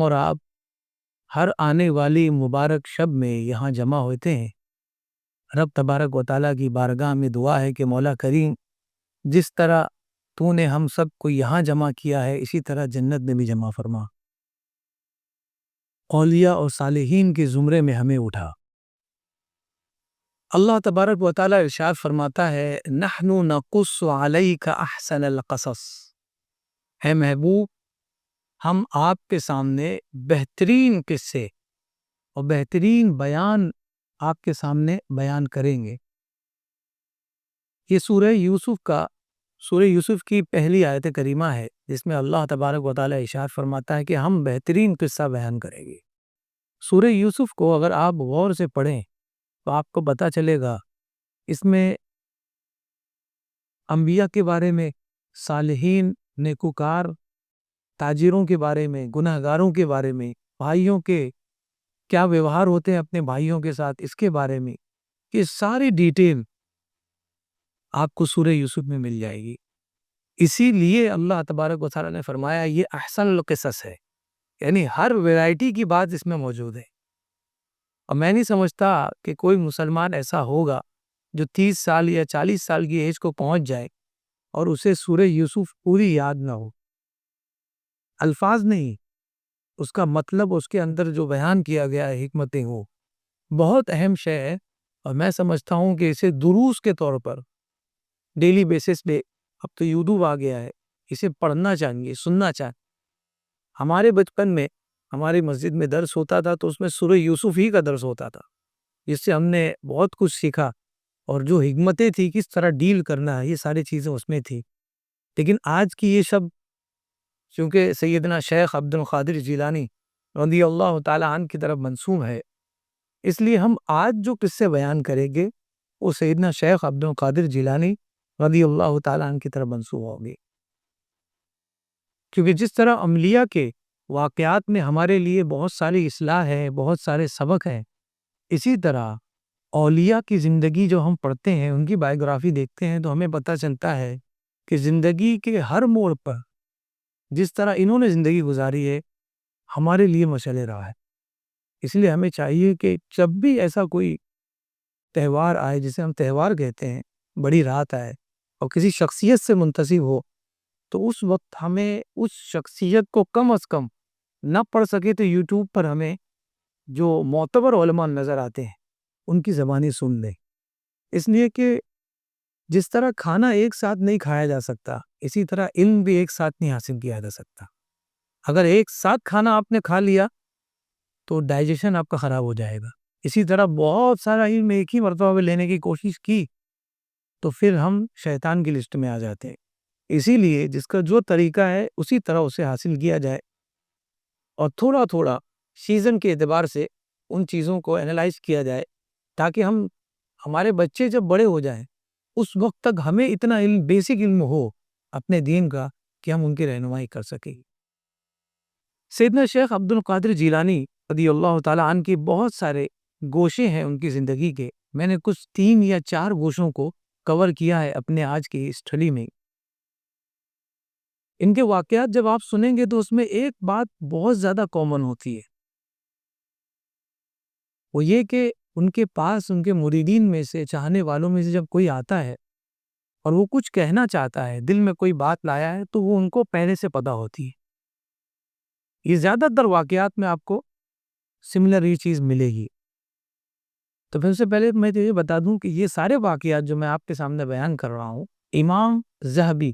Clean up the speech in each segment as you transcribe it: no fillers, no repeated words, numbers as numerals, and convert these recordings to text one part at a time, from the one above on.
اور آپ ہر آنے والی مبارک شب میں یہاں جمع ہوتے ہیں۔ رب تبارک و تعالیٰ کی بارگاہ میں دعا ہے کہ مولا کریم، جس طرح تو نے ہم سب کو یہاں جمع کیا ہے اسی طرح جنت میں بھی جمع فرما، اولیاء اور صالحین کے زمرے میں ہمیں اٹھا۔ اللہ تبارک و تعالیٰ ارشاد فرماتا ہے، نحن نقص علیک احسن القصص، اے محبوب ہم آپ کے سامنے بہترین قصے اور بہترین بیان آپ کے سامنے بیان کریں گے۔ یہ سورہ یوسف کی پہلی آیت کریمہ ہے جس میں اللہ تبارک و تعالیٰ ارشاد فرماتا ہے کہ ہم بہترین قصہ بیان کریں گے۔ سورہ یوسف کو اگر آپ غور سے پڑھیں تو آپ کو پتہ چلے گا اس میں انبیاء کے بارے میں، صالحین، نیکوکار، تاجروں کے بارے میں، گنہگاروں کے بارے میں، بھائیوں کے کیا ویوہار ہوتے ہیں اپنے بھائیوں کے ساتھ، اس کے بارے میں یہ ساری ڈیٹیل آپ کو سورہ یوسف میں مل جائے گی۔ اسی لیے اللہ تبارک و تعالیٰ نے فرمایا یہ احسن القصص ہے، یعنی ہر ویرائٹی کی بات اس میں موجود ہے۔ اور میں نہیں سمجھتا کہ کوئی مسلمان ایسا ہوگا جو 30 سال یا 40 سال کی ایج کو پہنچ جائے اور اسے سورہ یوسف پوری یاد نہ ہو۔ الفاظ نہیں، اس کا مطلب، اس کے اندر جو بیان کیا گیا ہے، حکمتیں ہو، بہت اہم شے ہے۔ اور میں سمجھتا ہوں کہ اسے دروس کے طور پر ڈیلی بیسس پہ، اب تو یوٹیوب آ گیا ہے، اسے پڑھنا چاہیے، سننا چاہیے۔ ہمارے بچپن میں ہماری مسجد میں درس ہوتا تھا تو اس میں سورہ یوسف ہی کا درس ہوتا تھا، جس سے ہم نے بہت کچھ سیکھا، اور جو حکمتیں تھی، کس طرح ڈیل کرنا ہے، یہ ساری چیزیں اس میں تھی۔ لیکن آج کی یہ سب چونکہ سیدنا شیخ عبد القادر جیلانی رضی اللہ تعالیٰ عنہ کی طرف منسوب ہے، اس لیے ہم آج جو قصے بیان کریں گے وہ سیدنا شیخ عبد القادر جیلانی رضی اللہ تعالیٰ عنہ کی طرف منسوب ہوگی۔ کیونکہ جس طرح انبیاء کے واقعات میں ہمارے لیے بہت ساری اصلاح ہے، بہت سارے سبق ہیں، اسی طرح اولیاء کی زندگی جو ہم پڑھتے ہیں، ان کی بائیوگرافی دیکھتے ہیں تو ہمیں پتہ چلتا ہے کہ زندگی کے ہر موڑ پر جس طرح انہوں نے زندگی گزاری ہے ہمارے لیے مشعل راہ ہے۔ اس لیے ہمیں چاہیے کہ جب بھی ایسا کوئی تہوار آئے، جسے ہم تہوار کہتے ہیں، بڑی رات آئے اور کسی شخصیت سے منتسب ہو، تو اس وقت ہمیں اس شخصیت کو کم از کم نہ پڑھ سکے تو یوٹیوب پر ہمیں جو معتبر علماء نظر آتے ہیں ان کی زبانی سن لیں۔ اس لیے کہ جس طرح کھانا ایک ساتھ نہیں کھایا جا سکتا، اسی طرح علم بھی ایک ساتھ نہیں حاصل کیا جا سکتا۔ اگر ایک ساتھ کھانا آپ نے کھا لیا تو ڈائجیشن آپ کا خراب ہو جائے گا۔ اسی طرح بہت سارا علم ایک ہی مرتبہ میں لینے کی کوشش کی تو پھر ہم شیطان کی لسٹ میں آ جاتے ہیں۔ اسی لیے جس کا جو طریقہ ہے اسی طرح اسے حاصل کیا جائے، اور تھوڑا تھوڑا سیزن کے اعتبار سے ان چیزوں کو انالائز کیا جائے، تاکہ ہمارے بچے جب بڑے ہو جائیں اس وقت تک ہمیں اتنا علم، بیسک علم ہو اپنے دین کا کہ ہم ان کی رہنمائی کر سکیں۔ سیدنا شیخ عبد القادر جیلانی رضی اللہ تعالیٰ عنہ کی بہت سارے گوشے ہیں ان کی زندگی کے، میں نے کچھ 3 یا 4 گوشوں کو کور کیا ہے اپنے آج کی اسٹڈی میں۔ ان کے واقعات جب آپ سنیں گے تو اس میں ایک بات بہت زیادہ کامن ہوتی ہے، وہ یہ کہ ان کے پاس ان کے مریدین میں سے، چاہنے والوں میں سے جب کوئی آتا ہے اور وہ کچھ کہنا چاہتا ہے، دل میں کوئی بات لایا ہے، تو وہ ان کو پہلے سے پتہ ہوتی ہے۔ یہ زیادہ تر واقعات میں آپ کو سملر یہ چیز ملے گی۔ تو پھر سے پہلے میں تو یہ بتا دوں کہ یہ سارے واقعات جو میں آپ کے سامنے بیان کر رہا ہوں، امام ذہبی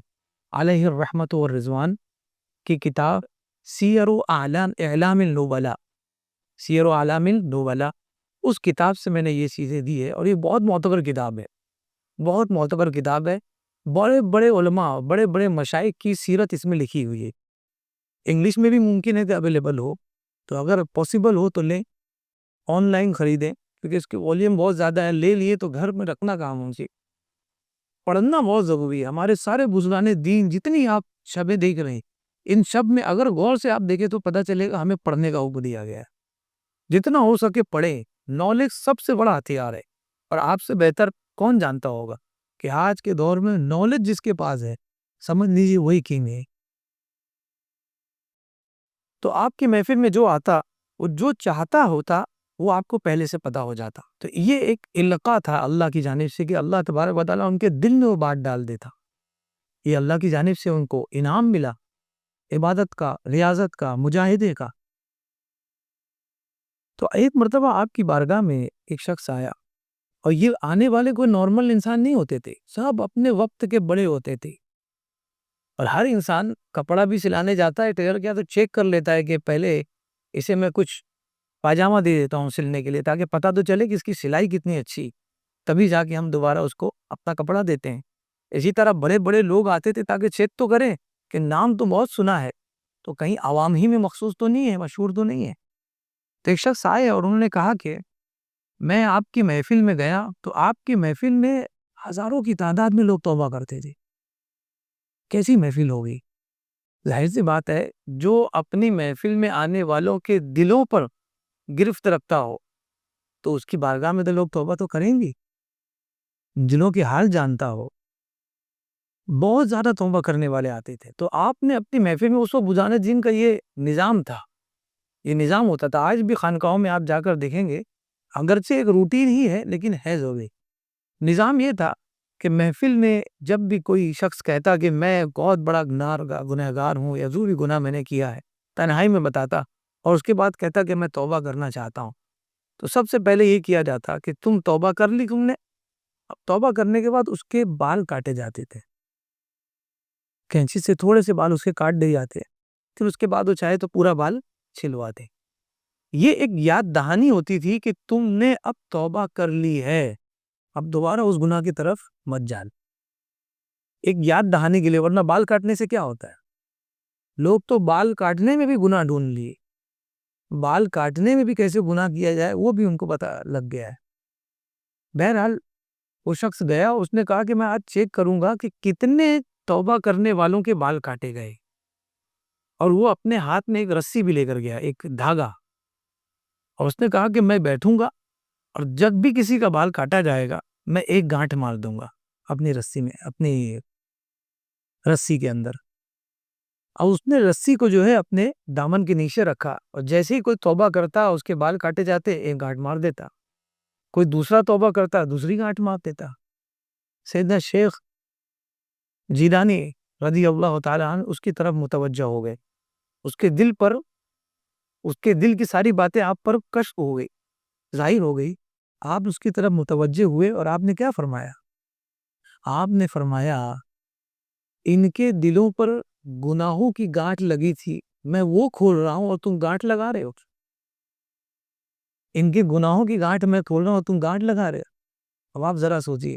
علیہ الرحمت والرضوان کی کتاب سیر و اعلام النبلاء، سیر و اعلام النبلاء، اس کتاب سے میں نے یہ چیزیں دی ہے، اور یہ بہت معتبر کتاب ہے، بہت معتبر کتاب ہے۔ بڑے بڑے علماء، بڑے بڑے مشائخ کی سیرت اس میں لکھی ہوئی ہے۔ انگلش میں بھی ممکن ہے کہ اویلیبل ہو، تو اگر پاسبل ہو تو لیں، آن لائن خریدیں، کیونکہ اس کی والیوم بہت زیادہ ہے، لے لیے تو گھر میں رکھنا کام ہوں سے پڑھنا بہت ضروری ہے۔ ہمارے سارے بزرگان دین جتنی آپ شبیں دیکھ رہے ہیں، ان شب میں اگر غور سے آپ دیکھیں تو پتہ چلے گا ہمیں پڑھنے کا حکم دیا گیا ہے۔ جتنا ہو سکے پڑھیں، نالج سب سے بڑا ہتھیار ہے، اور آپ سے بہتر کون جانتا ہوگا کہ آج کے دور میں نالج جس کے پاس ہے، سمجھ لیجیے وہی کنگ ہے۔ تو آپ کی محفل میں جو آتا، وہ جو چاہتا ہوتا وہ آپ کو پہلے سے پتا ہو جاتا. تو یہ ایک علقہ تھا اللہ کی جانب سے کہ اللہ تبارک و تعالیٰ ان کے دل میں وہ بات ڈال دیتا. یہ اللہ کی جانب سے ان کو انعام ملا عبادت کا، ریاضت کا، مجاہدے کا. تو ایک مرتبہ آپ کی بارگاہ میں ایک شخص آیا، اور یہ آنے والے کوئی نارمل انسان نہیں ہوتے تھے، سب اپنے وقت کے بڑے ہوتے تھے. اور ہر انسان کپڑا بھی سلانے جاتا ہے، ٹیلر کیا تو چیک کر لیتا ہے کہ پہلے اسے میں کچھ پاجامہ دے دیتا ہوں سلنے کے لیے، تاکہ پتہ تو چلے کہ اس کی سلائی کتنی اچھی، تبھی جا کے ہم دوبارہ اس کو اپنا کپڑا دیتے ہیں. اسی طرح بڑے بڑے لوگ آتے تھے تاکہ چیک تو کریں کہ نام تو بہت سنا ہے، تو کہیں عوام ہی میں مخصوص تو نہیں ہے، مشہور تو نہیں ہے. تو ایک شخص آئے اور انہوں نے کہا کہ میں آپ کی محفل میں گیا تو آپ کی محفل میں ہزاروں کی تعداد میں لوگ توبہ کرتے تھے. کیسی محفل ہوگی؟ ظاہر سی بات ہے، جو اپنی محفل میں آنے والوں کے دلوں پر گرفت رکھتا ہو تو اس کی بارگاہ میں تو لوگ توبہ تو کریں گی. جنوں کے حال جانتا ہو، بہت زیادہ توبہ کرنے والے آتے تھے. تو آپ نے اپنی محفل میں اس کو بجانے جن کا یہ نظام تھا، یہ نظام ہوتا تھا. آج بھی خانقاہوں میں آپ جا کر دیکھیں گے، اگرچہ ایک روٹین ہی ہے لیکن ہے ضروری. نظام یہ تھا کہ محفل میں جب بھی کوئی شخص کہتا کہ میں بہت بڑا گنہگار ہوں یا جو بھی گناہ میں نے کیا ہے، تنہائی میں بتاتا، اور اس کے بعد کہتا کہ میں توبہ کرنا چاہتا ہوں، تو سب سے پہلے یہ کیا جاتا کہ تم توبہ کر لی تم نے. اب توبہ کرنے کے بعد اس کے بال کاٹے جاتے تھے، کینچی سے تھوڑے سے بال اس کے کاٹ دے جاتے، پھر اس کے بعد وہ چاہے تو پورا بال چھلواتے. یہ ایک یاد دہانی ہوتی تھی کہ تم نے اب توبہ کر لی ہے، اب دوبارہ اس گناہ کی طرف مت جان. ایک یاد دہانی کے لیے، ورنہ بال کاٹنے سے کیا ہوتا ہے؟ لوگ تو بال کاٹنے میں بھی گناہ ڈھونڈ لیے، بال کاٹنے میں بھی کیسے گناہ کیا جائے وہ بھی ان کو پتہ لگ گیا ہے. بہرحال وہ شخص گیا، اس نے کہا کہ میں آج چیک کروں گا کہ کتنے توبہ کرنے والوں کے بال کاٹے گئے. اور وہ اپنے ہاتھ میں ایک رسی بھی لے کر گیا، ایک دھاگا، اور اس نے کہا کہ میں بیٹھوں گا اور جب بھی کسی کا بال کاٹا جائے گا میں ایک گانٹھ مار دوں گا اپنی رسی میں، اپنی رسی کے اندر. اور اس نے رسی کو جو ہے اپنے دامن کے نیچے رکھا، اور جیسے ہی کوئی توبہ کرتا اس کے بال کاٹے جاتے، ایک گانٹھ مار دیتا. کوئی دوسرا توبہ کرتا، دوسری گانٹھ مار دیتا. سیدنا شیخ جیلانی رضی اللہ تعالی عنہ اس کی طرف متوجہ ہو گئے. اس کے دل پر، اس کے دل کی ساری باتیں آپ پر کشف ہو گئی، ظاہر ہو گئی. آپ اس کی طرف متوجہ ہوئے اور آپ نے کیا فرمایا؟ آپ نے فرمایا ان کے دلوں پر گناہوں کی گانٹھ لگی تھی، میں وہ کھول رہا ہوں اور تم گانٹھ لگا رہے ہو. ان کے گناہوں کی گانٹھ میں کھول رہا ہوں اور تم گانٹھ لگا رہے ہو. اب آپ ذرا سوچئے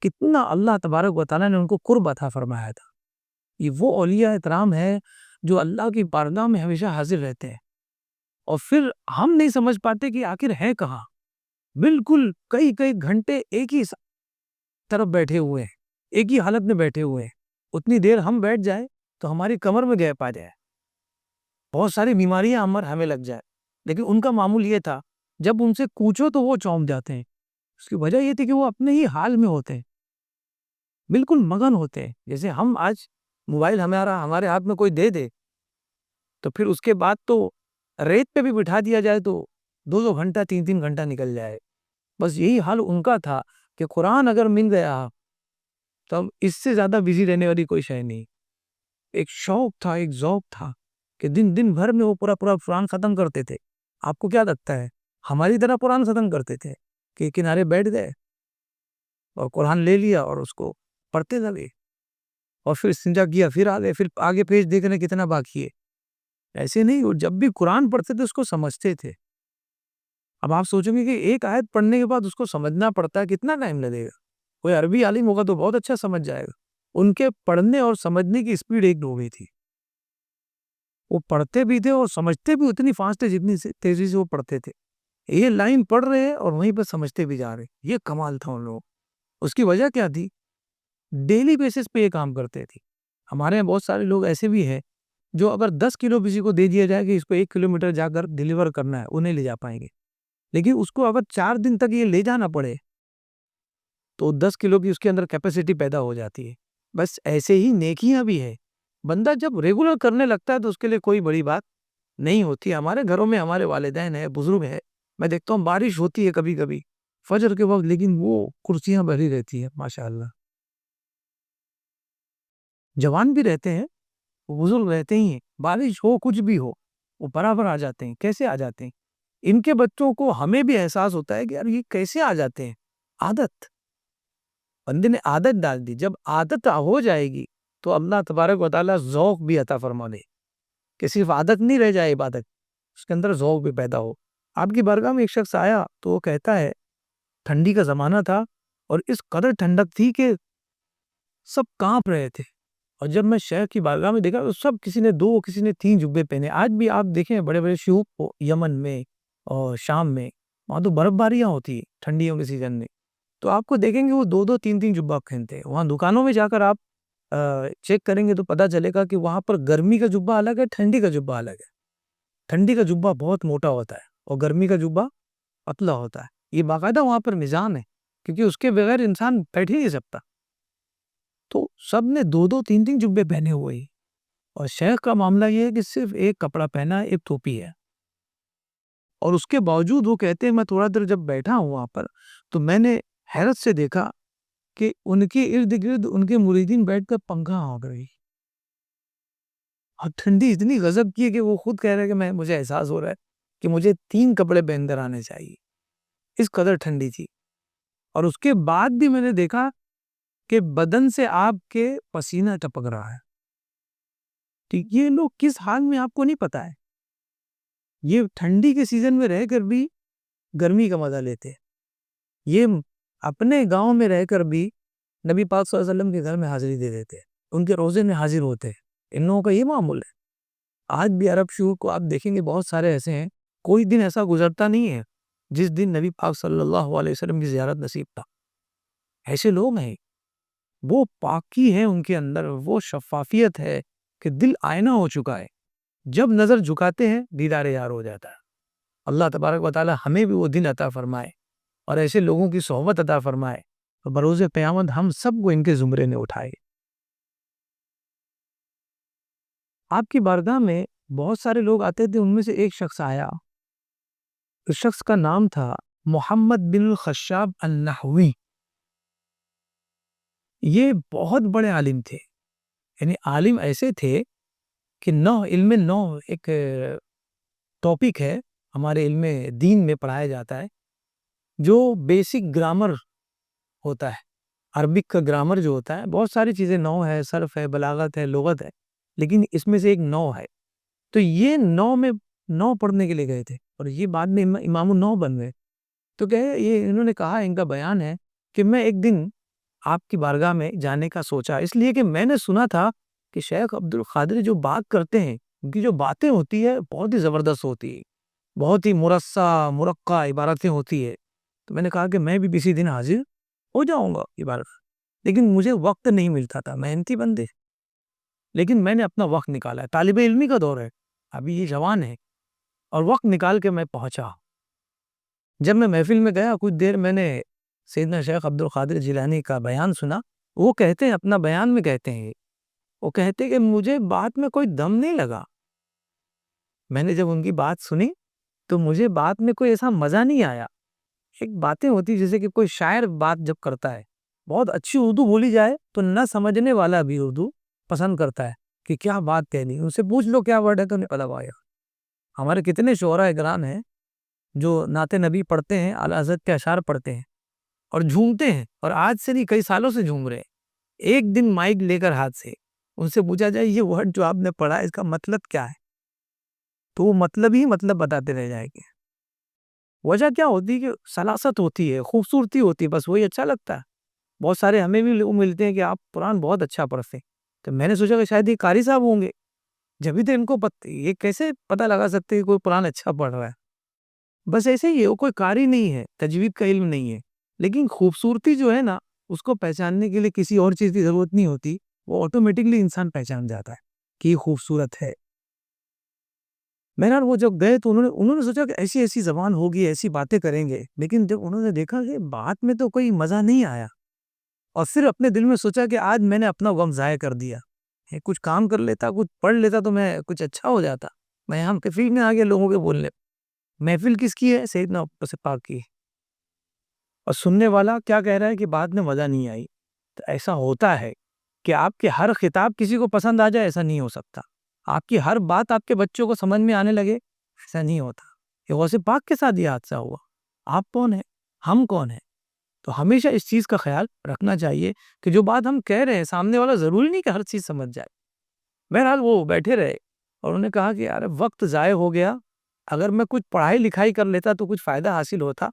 کتنا اللہ تبارک و تعالیٰ نے ان کو قرب عطا فرمایا تھا. یہ وہ اولیاء اکرام ہے جو اللہ کی بارگاہ میں ہمیشہ حاضر رہتے ہیں، اور پھر ہم نہیں سمجھ پاتے کہ آخر ہے کہاں. بالکل کئی کئی گھنٹے ایک ہی طرف بیٹھے ہوئے ہیں، ایک ہی حالت میں بیٹھے ہوئے ہیں. اتنی دیر ہم بیٹھ جائیں تو ہماری کمر میں گیپ آ جائے، بہت ساری بیماریاں ہمیں لگ جائے. لیکن ان کا معمول یہ تھا جب ان سے کوچو تو وہ چونک جاتے ہیں. اس کی وجہ یہ تھی کہ وہ اپنے ہی حال میں ہوتے ہیں، بالکل مگن ہوتے ہیں. جیسے ہم آج موبائل ہمارے ہاتھ میں کوئی دے دے تو پھر اس کے بعد تو ریت پہ بھی بٹھا دیا جائے تو 2 گھنٹہ 3 گھنٹہ نکل جائے. بس یہی حال ان کا تھا کہ قرآن اگر مل گیا تو اس سے زیادہ بزی رہنے والی کوئی شے نہیں. ایک شوق تھا، ایک ذوق تھا کہ دن بھر میں وہ پورا قرآن ختم کرتے تھے. آپ کو کیا لگتا ہے ہماری طرح قرآن ختم کرتے تھے کہ کنارے بیٹھ گئے اور قرآن لے لیا اور اس کو پڑھتے لگے اور پھر استنجا کیا، پھر آگے پیج دیکھنے کتنا باقی ہے؟ ایسے نہیں. وہ جب بھی قرآن پڑھتے تھے اس کو سمجھتے تھے. اب آپ سوچیں گے کہ ایک آیت پڑھنے کے بعد اس کو سمجھنا پڑتا ہے، کتنا ٹائم لگے گا؟ کوئی عربی عالم ہوگا تو بہت اچھا سمجھ جائے گا. ان کے پڑھنے اور سمجھنے کی سپیڈ ایک ہو گئی تھی. وہ پڑھتے بھی تھے اور سمجھتے بھی اتنی فاسٹ ہے جتنی تیزی سے وہ پڑھتے تھے. یہ لائن پڑھ رہے ہیں اور وہیں پہ سمجھتے بھی جا رہے. یہ کمال تھا ان لوگوں. اس کی وجہ کیا تھی؟ ڈیلی بیسس پہ یہ کام کرتے تھے. ہمارے یہاں بہت سارے لوگ ایسے بھی ہیں جو اگر 10 کلو کسی کو دے دیا جائے کہ اس کو 1 کلومیٹر جا کر ڈیلیور کرنا ہے، انہیں لے جا پائیں گے. لیکن اس کو اگر 4 دن تک یہ لے جانا پڑے تو 10 کلو کی اس کے اندر کیپیسٹی پیدا ہو جاتی ہے. بس ایسے ہی نیکیاں بھی ہے. بندہ جب ریگولر کرنے لگتا ہے تو اس کے لیے کوئی بڑی بات نہیں ہوتی. ہمارے گھروں میں ہمارے والدین ہیں, بزرگ ہیں, میں دیکھتا ہوں بارش ہوتی ہے کبھی کبھی فجر کے وقت, لیکن وہ کرسیاں بھری رہتی ہیں ماشاءاللہ. جوان بھی رہتے ہیں, بزرگ رہتے ہی ہیں, بارش ہو کچھ بھی ہو وہ برابر آ جاتے ہیں. کیسے آ جاتے ہیں؟ ان کے بچوں کو ہمیں بھی احساس ہوتا ہے کہ یار یہ کیسے آ جاتے ہیں. عادت, بندے نے عادت ڈال دی. جب عادت ہو جائے گی تو اللہ تبارک و تعالیٰ ذوق بھی عطا فرما دے, کہ صرف عادت نہیں رہ جائے عبادت, اس کے اندر ذوق بھی پیدا ہو. آپ کی بارگاہ میں ایک شخص آیا تو وہ کہتا ہے ٹھنڈی کا زمانہ تھا اور اس قدر ٹھنڈک تھی کہ سب کانپ رہے تھے. اور جب میں شیخ کی بارگاہ میں دیکھا تو سب, کسی نے 2 کسی نے 3 جبے پہنے. آج بھی آپ دیکھیں بڑے بڑے شیوخ یمن میں اور شام میں, وہاں تو برف باریاں ہوتی ہیں ٹھنڈیوں کے سیزن میں, تو آپ کو دیکھیں گے وہ 2 3 جبہ پہنتے ہیں. وہاں دکانوں میں جا کر آپ چیک کریں گے تو پتا چلے گا کہ وہاں پر گرمی کا جبہ الگ ہے, ٹھنڈی کا جبہ الگ ہے. ٹھنڈی کا جبہ بہت موٹا ہوتا ہے اور گرمی کا جبہ پتلا ہوتا ہے. یہ باقاعدہ وہاں پر نظام ہے, کیونکہ اس کے بغیر انسان بیٹھ ہی نہیں سکتا. تو سب نے 2 3 جبے پہنے ہوئے ہیں. اور شیخ کا معاملہ یہ ہے کہ صرف ایک کپڑا پہنا ہے, ایک ٹوپی ہے. اور اس کے باوجود وہ کہتے ہیں میں تھوڑا دیر جب بیٹھا ہوں وہاں پر تو میں نے حیرت سے دیکھا کہ ان کے ارد گرد ان کے مریدین بیٹھ کر پنکھا ہونک رہی. اور ٹھنڈی اتنی غضب کی ہے کہ وہ خود کہہ رہے کہ مجھے احساس ہو رہا ہے کہ مجھے 3 کپڑے پہن کر آنے چاہیے, اس قدر ٹھنڈی تھی. اور اس کے بعد بھی میں نے دیکھا کہ بدن سے آپ کے پسینہ ٹپک رہا ہے. یہ لوگ کس حال میں آپ کو نہیں پتا ہے. یہ ٹھنڈی کے سیزن میں رہ کر بھی گرمی کا مزہ لیتے ہیں. یہ اپنے گاؤں میں رہ کر بھی نبی پاک صلی اللہ علیہ وسلم کے گھر میں حاضری دے دیتے ہیں, ان کے روزے میں حاضر ہوتے ہیں. ان لوگوں کا یہ معمول ہے. آج بھی عرب شیوخ کو آپ دیکھیں گے بہت سارے ایسے ہیں, کوئی دن ایسا گزرتا نہیں ہے جس دن نبی پاک صلی اللہ علیہ وسلم کی زیارت نصیب تھا. ایسے لوگ ہیں, وہ پاکی ہے ان کے اندر, وہ شفافیت ہے کہ دل آئینہ ہو چکا ہے. جب نظر جھکاتے ہیں دیدار یار ہو جاتا ہے. اللہ تبارک و تعالی ہمیں بھی وہ دن عطا فرمائے اور ایسے لوگوں کی صحبت عطا فرمائے اور بروز قیامت ہم سب کو ان کے زمرے میں اٹھائے. آپ کی بارگاہ میں بہت سارے لوگ آتے تھے, ان میں سے ایک شخص آیا, اس شخص کا نام تھا محمد بن الخشاب النحوی. یہ بہت بڑے عالم تھے, یعنی عالم ایسے تھے کہ علم ایک ٹاپک ہے ہمارے علم دین میں پڑھایا جاتا ہے, جو بیسک گرامر ہوتا ہے. عربک کا گرامر جو ہوتا ہے, بہت ساری چیزیں نحو ہے, صرف ہے, بلاغت ہے, لغت ہے, لیکن اس میں سے ایک نحو ہے. تو یہ نحو پڑھنے کے لیے گئے تھے اور یہ بعد میں امام النحو بن گئے. تو یہ انہوں نے کہا, ان کا بیان ہے کہ میں ایک دن آپ کی بارگاہ میں جانے کا سوچا, اس لیے کہ میں نے سنا تھا کہ شیخ عبد القادر جو بات کرتے ہیں, ان کی جو باتیں ہوتی ہے بہت ہی زبردست ہوتی ہے, بہت ہی مرصع مرقع عبارتیں ہوتی ہے. تو میں نے کہا کہ میں بھی کسی دن حاضر ہو جاؤں گا عبارت, لیکن مجھے وقت نہیں ملتا تھا, محنتی بندے, لیکن میں نے اپنا وقت نکالا ہے. طالب علمی کا دور ہے, ابھی یہ جوان ہے, اور وقت نکال کے میں پہنچا. جب میں محفل میں گیا کچھ دیر میں نے سیدنا شیخ عبد القادر جیلانی کا بیان سنا. وہ کہتے ہیں, اپنا بیان میں کہتے ہیں, وہ کہتے کہ مجھے بات میں کوئی دم نہیں لگا. میں نے جب ان کی بات سنی تو مجھے بات میں کوئی ایسا مزہ نہیں آیا. ایک باتیں ہوتی جیسے کہ کوئی شاعر بات جب کرتا ہے, بہت اچھی اردو بولی جائے تو نہ سمجھنے والا بھی اردو پسند کرتا ہے کہ کیا بات کہنی, ان سے پوچھ لو کیا ورڈ ہے تو نہیں پتا پائے گا. ہمارے کتنے شعراء اکرام ہیں جو نعت نبی پڑھتے ہیں, اعلیٰ حضرت کے اشعار پڑھتے ہیں اور جھومتے ہیں, اور آج سے نہیں کئی سالوں سے جھوم رہے ہیں. ایک دن مائک لے کر ہاتھ سے ان سے پوچھا جائے یہ ورڈ جو آپ نے پڑھا ہے اس کا مطلب کیا ہے, تو وہ مطلب ہی مطلب بتاتے رہ جائیں گے. وجہ کیا ہوتی ہے کہ سلاست ہوتی ہے, خوبصورتی ہوتی ہے, بس وہی اچھا لگتا ہے. بہت سارے ہمیں بھی لوگ ملتے ہیں کہ آپ قرآن بہت اچھا پڑھتے ہیں, تو میں نے سوچا کہ شاید یہ قاری صاحب ہوں گے, جبھی تو ان کو یہ کیسے پتہ لگا سکتے کہ کوئی قرآن اچھا پڑھ رہا ہے. بس ایسے ہی ہے, وہ کوئی قاری نہیں ہے, تجوید کا علم نہیں ہے, لیکن خوبصورتی جو ہے نا اس کو پہچاننے کے لیے کسی اور چیز کی ضرورت نہیں ہوتی, وہ آٹومیٹکلی انسان پہچان جاتا ہے کہ یہ خوبصورت ہے. وہ جب گئے تو انہوں نے سوچا کہ ایسی ایسی زبان ہوگی, ایسی باتیں کریں گے, لیکن جب انہوں نے دیکھا کہ بات میں تو کوئی مزہ نہیں آیا, اور پھر اپنے دل میں سوچا کہ آج میں نے اپنا وقت ضائع کر دیا. کچھ کام کر لیتا، کچھ پڑھ لیتا تو میں کچھ اچھا ہو جاتا. میں یہاں محفل میں آ گیا لوگوں کے بولنے. محفل کس کی ہے؟ سیدنا ابوبکر پاک کی. اور سننے والا کیا کہہ رہا ہے کہ بات میں مزہ نہیں آئی. تو ایسا ہوتا ہے کہ آپ کے ہر خطاب کسی کو پسند آ جائے، ایسا نہیں ہو سکتا. آپ کی ہر بات آپ کے بچوں کو سمجھ میں آنے لگے، ایسا نہیں ہوتا. یہ غوث پاک کے ساتھ یہ حادثہ ہوا. آپ کون ہیں؟ ہم کون ہیں؟ تو ہمیشہ اس چیز کا خیال رکھنا چاہیے کہ جو بات ہم کہہ رہے ہیں سامنے والا ضروری نہیں کہ ہر چیز سمجھ جائے. بہرحال وہ بیٹھے رہے اور انہوں نے کہا کہ یار وقت ضائع ہو گیا. اگر میں کچھ پڑھائی لکھائی کر لیتا تو کچھ فائدہ حاصل ہوتا.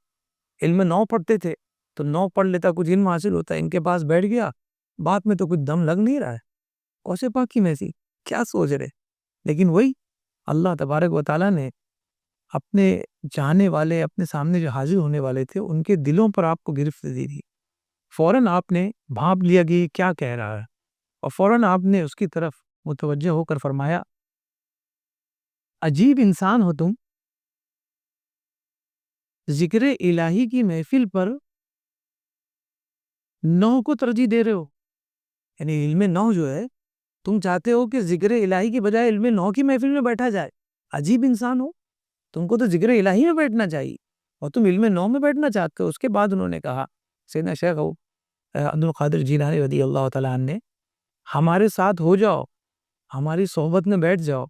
علم 9 پڑھتے تھے تو 9 پڑھ لیتا، کچھ علم حاصل ہوتا. ان کے پاس بیٹھ گیا، بات میں تو کچھ دم لگ نہیں رہا ہے. غوث پاک کی میں کیا سوچ رہے. لیکن وہی اللہ تبارک و تعالیٰ نے اپنے چاہنے والے، اپنے سامنے جو حاضر ہونے والے تھے، ان کے دلوں پر آپ کو گرفت دی تھی. فوراً آپ نے بھانپ لیا کہ کیا کہہ رہا ہے، اور فوراً آپ نے اس کی طرف متوجہ ہو کر فرمایا، عجیب انسان ہو تم، ذکر الہی کی محفل پر 9 کو ترجیح دے رہے ہو. یعنی علم 9 جو ہے، تم چاہتے ہو کہ ذکر الہی کی بجائے علم 9 کی محفل میں بیٹھا جائے. عجیب انسان ہو، تم کو تو ذکر الہی میں بیٹھنا چاہیے اور تم علم 9 میں بیٹھنا چاہتے ہو. اس کے بعد انہوں نے کہا، سیدنا شیخ عبد القادر جیلانی رضی اللہ تعالیٰ عنہ نے، ہمارے ساتھ ہو جاؤ، ہماری صحبت میں بیٹھ جاؤ،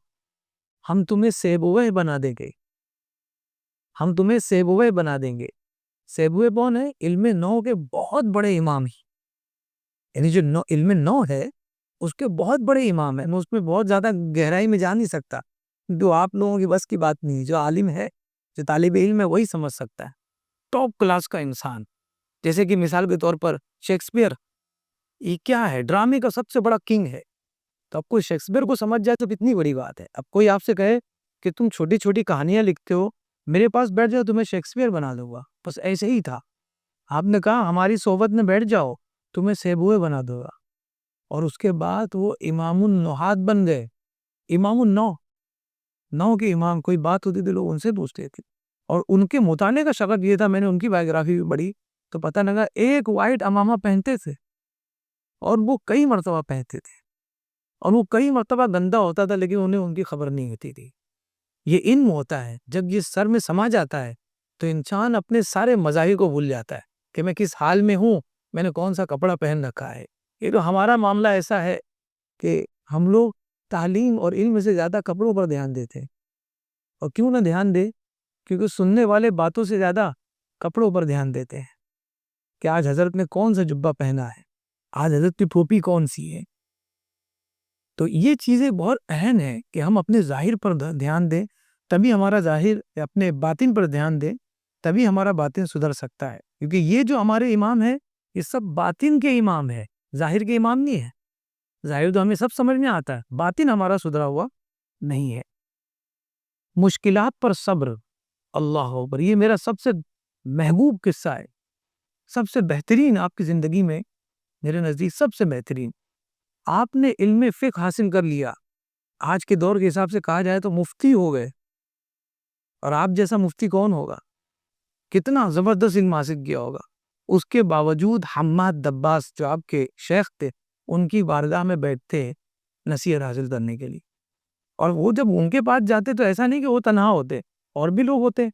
ہم تمہیں سیبوئے بنا دیں گے. ہم تمہیں سیبوئے بنا دیں گے. سیبوئے کون ہے؟ علم 9 کے بہت بڑے امام ہیں. یعنی جو علم 9 ہے اس کے بہت بڑے امام ہیں. میں اس میں بہت زیادہ گہرائی میں جا نہیں سکتا، جو آپ لوگوں کی بس کی بات نہیں. جو عالم ہے، جو طالب علم ہے، وہی سمجھ سکتا ہے. ٹاپ کلاس کا انسان. جیسے کہ مثال کے طور پر شیکسپیئر، یہ کیا ہے؟ ڈرامے کا سب سے بڑا کنگ ہے. تو اب کوئی شیکسپیئر کو سمجھ جائے تو کتنی بڑی بات ہے. اب کوئی آپ سے کہے کہ تم چھوٹی چھوٹی کہانیاں لکھتے ہو، میرے پاس بیٹھ جاؤ، تمہیں شیکسپیئر بنا دوں گا. بس ایسے ہی تھا. آپ نے کہا ہماری صحبت میں بیٹھ جاؤ، تمہیں سیبوئے بنا دوں گا. اور اس کے بعد وہ امام النحات بن گئے. امام النو، 9 کے امام. کوئی بات ہوتی تھی لوگ ان سے پوچھتے تھے. اور ان کے مطالعے کا شغف یہ تھا، میں نے ان کی بائیوگرافی بھی پڑھی تو پتہ لگا ایک وائٹ امامہ پہنتے تھے اور وہ کئی مرتبہ پہنتے تھے، اور وہ کئی مرتبہ گندا ہوتا تھا لیکن انہیں ان کی خبر نہیں ہوتی تھی. یہ علم ہوتا ہے، جب یہ سر میں سما جاتا ہے تو انسان اپنے سارے مظاہر کو بھول جاتا ہے کہ میں کس حال میں ہوں، میں نے کون سا کپڑا پہن رکھا ہے. یہ تو ہمارا معاملہ ایسا ہے کہ ہم لوگ تعلیم اور علم سے زیادہ کپڑوں پر دھیان دیتے ہیں. اور کیوں نہ دھیان دے؟ کیونکہ سننے والے باتوں سے زیادہ کپڑوں پر دھیان دیتے ہیں کہ آج حضرت نے کون سا جبہ پہنا ہے، آج حضرت کی ٹوپی کون سی ہے. تو یہ چیزیں بہت اہم ہیں کہ ہم اپنے ظاہر پر دھیان دیں، تبھی ہمارا ظاہر، اپنے باطن پر دھیان دیں تبھی ہمارا باطن سدھر سکتا ہے. کیونکہ یہ جو ہمارے امام ہیں یہ سب باطن کے امام ہیں، ظاہر کے امام نہیں ہے. ظاہر تو ہمیں سب سمجھ میں آتا ہے، باطن ہمارا سدھرا ہوا نہیں ہے. مشکلات پر صبر، اللہ اکبر، یہ میرا سب سے محبوب قصہ ہے. سب سے بہترین آپ کی زندگی میں، میرے نزدیک سب سے بہترین. آپ نے علم فقہ حاصل کر لیا، آج کے دور کے حساب سے کہا جائے تو مفتی ہو گئے. اور آپ جیسا مفتی کون ہوگا؟ کتنا زبردست علم حاصل کیا ہوگا. اس کے باوجود حماد دباس جو آپ کے شیخ تھے، ان کی بارگاہ میں بیٹھتے نصیحت حاصل کرنے کے لیے. اور وہ جب ان کے پاس جاتے تو ایسا نہیں کہ وہ تنہا ہوتے، اور بھی لوگ ہوتے،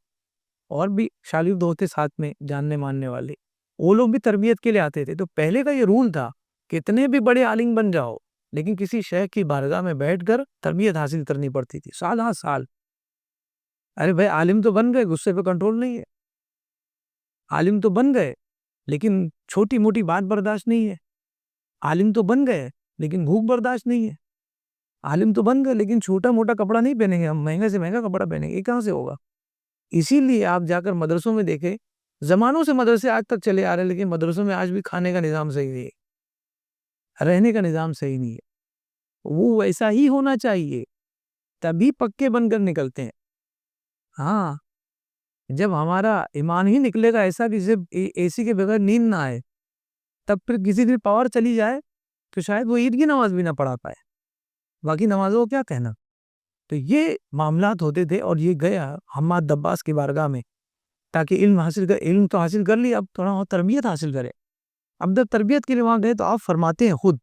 اور بھی شاگرد ہوتے ساتھ میں جاننے ماننے والے، وہ لوگ بھی تربیت کے لیے آتے تھے. تو پہلے کا یہ رول تھا، کتنے بھی بڑے عالم بن جاؤ لیکن کسی شیخ کی بارگاہ میں بیٹھ کر تربیت حاصل کرنی پڑتی تھی، سال ہر سال. ارے بھائی عالم تو بن گئے، غصے پہ کنٹرول نہیں ہے. عالم تو بن گئے لیکن چھوٹی موٹی بات برداشت نہیں ہے. عالم تو بن گئے لیکن بھوک برداشت نہیں ہے. عالم تو بن گئے لیکن چھوٹا موٹا کپڑا نہیں پہنیں گے، ہم مہنگے سے مہنگا کپڑا پہنیں گے. یہ کہاں سے ہوگا؟ اسی لیے آپ جا کر مدرسوں میں دیکھیں، زمانوں سے مدرسے آج تک چلے آ رہے ہیں لیکن مدرسوں میں آج بھی کھانے کا نظام صحیح نہیں ہے، رہنے کا نظام صحیح نہیں ہے. وہ ویسا ہی ہونا چاہیے، تبھی پکے بن کر نکلتے ہیں. ہاں، جب ہمارا ایمان ہی نکلے گا ایسا کہ صرف اے سی کے بغیر نیند نہ آئے، تب پھر کسی دن پاور چلی جائے تو شاید وہ عید کی نماز بھی نہ پڑھا پائے، باقی نمازوں کو کیا کہنا. تو یہ معاملات ہوتے تھے. اور یہ گیا حماد دباس کی بارگاہ میں تاکہ علم حاصل کر. علم تو حاصل کر لیا، اب تھوڑا اور تربیت حاصل کرے. اب جب تربیت کے لیے وہاں گئے تو آپ فرماتے ہیں خود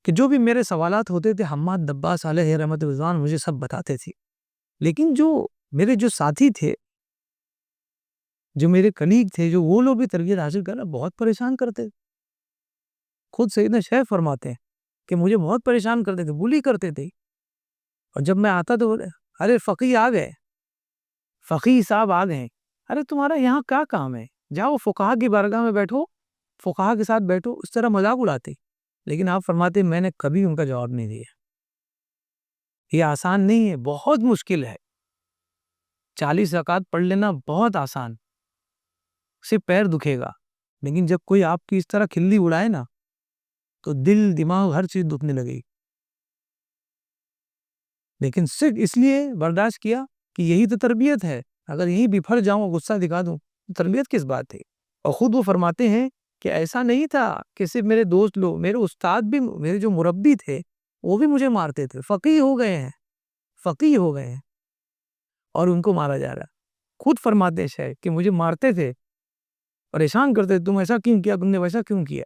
کہ جو بھی میرے سوالات ہوتے تھے حماد دباس علیہ رحمت رضوان مجھے سب بتاتے تھے، لیکن جو میرے جو ساتھی تھے، جو میرے کلیگ تھے، جو وہ لوگ بھی تربیت حاصل کرنا بہت پریشان کرتے تھے. خود سیدنا شیخ فرماتے ہیں کہ مجھے بہت پریشان کرتے تھے، بلی کرتے تھے. اور جب میں آتا تو ارے فقی آ گئے، فقی صاحب آ گئے، ارے تمہارا یہاں کیا کام ہے، جاؤ فقہا کی بارگاہ میں بیٹھو، فقہا کے ساتھ بیٹھو. اس طرح مذاق اڑاتے. لیکن آپ فرماتے میں نے کبھی ان کا جواب نہیں دیا. یہ آسان نہیں ہے، بہت مشکل ہے. 40 رکعت پڑھ لینا بہت آسان، صرف پیر دکھے گا. لیکن جب کوئی آپ کی اس طرح کھلی اڑائے نا تو دل دماغ ہر چیز دکھنے لگے گی. لیکن صرف اس لیے برداشت کیا کہ یہی تو تربیت ہے. اگر یہی بپھر جاؤں غصہ دکھا دوں تو تربیت کس بات ہے. اور خود وہ فرماتے ہیں کہ ایسا نہیں تھا کہ صرف میرے دوست لوگ، میرے استاد بھی، میرے جو مربی تھے وہ بھی مجھے مارتے تھے. فقیہ ہو گئے ہیں، فقیہ ہو گئے ہیں اور ان کو مارا جا رہا. خود فرماتے ہیں شیخ کہ مجھے مارتے تھے، پریشان کرتے، تم ایسا کیوں کیا، تم نے ویسا کیوں کیا.